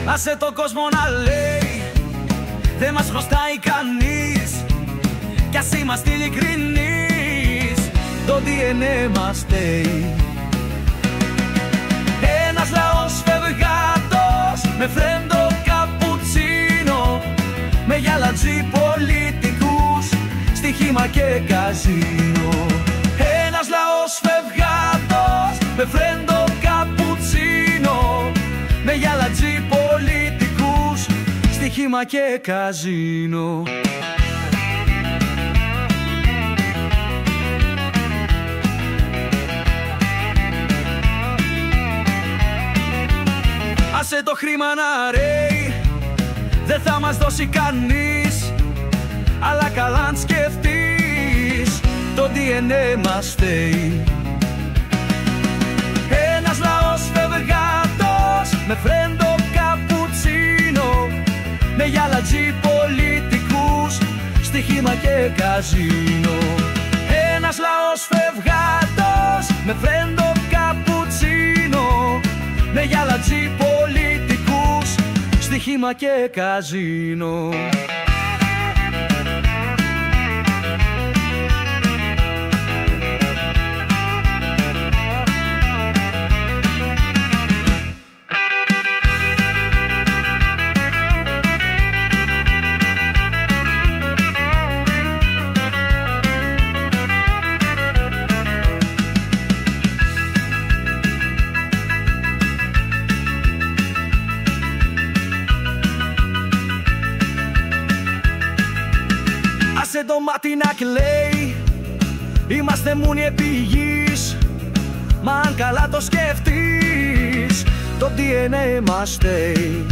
Άσε το κόσμο να λέει, δεν μας χρωστάει κανείς. Κι ας είμαστε ειλικρινείς, το DNA μας στέει. Ένας λαός φευγάτος, με φρέντο καπουτσίνο, με γυαλατζή πολιτικούς, στοιχήμα και καζίνο. Ένας λαός φευγάτος, με φρέντο καπουτσίνο, με γυαλατζή πολιτικούς, στοιχήμα και καζίνο. Άσε το χρήμα να ρέει, δεν θα μας δώσει κανείς, αλλά καλά αν σκεφτείς, το DNA μας στέει. Ένας λαός φευγάτος, με φρέντο καπουτσίνο, με γυαλατζή πολιτικούς, στοιχήμα και καζίνο. Ένας λαός φευγάτος, με φρέντο καπουτσίνο, με γυαλατζή πολιτικούς, στοιχήμα και καζίνο. Άσε το μάτι να κλαίει, είμαστε μουνι επί γης, μα αν καλά το σκεφτείς, το DNA μας στέει.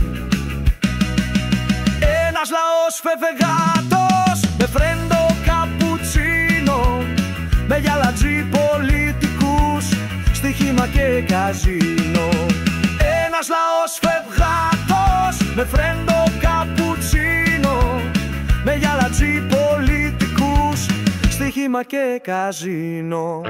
Ένας λαός φευγάτος, με φρέντο καπουτσίνο, με γυαλατζή πολιτικούς, στοιχήμα και καζίνο. Ένας λαός φευγάτος, με φρέντο καπουτσίνο, με γυαλατζή πολιτικούς, στοιχήμα και καζίνο.